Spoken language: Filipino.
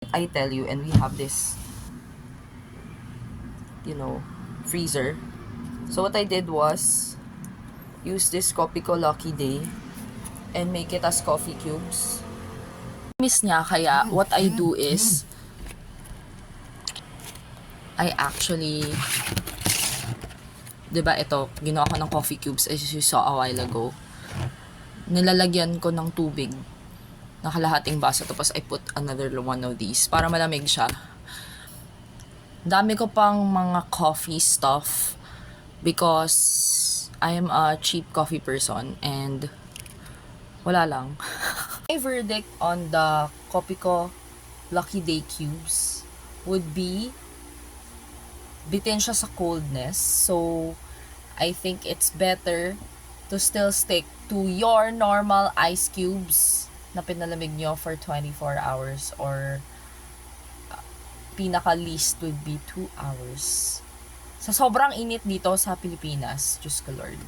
I tell you, and we have this, freezer. So what I did was use this Kopiko Lucky Day and make it as coffee cubes. Miss niya, kaya what I do is I actually, 'di ba ito, ginawa ko ng coffee cubes as you saw a while ago. Nilalagyan ko ng tubig na kalahating baso, tapos I put another one of these para malamig siya. Dami ko pang mga coffee stuff because I am a cheap coffee person and wala lang. My verdict on the Kopiko Lucky Day cubes would be bitin siya sa coldness. So, I think it's better to still stick to your normal ice cubes na pinalamig nyo for 24 hours or pinaka least would be 2 hours. Sa sobrang init dito sa Pilipinas, Diyos ko Lord.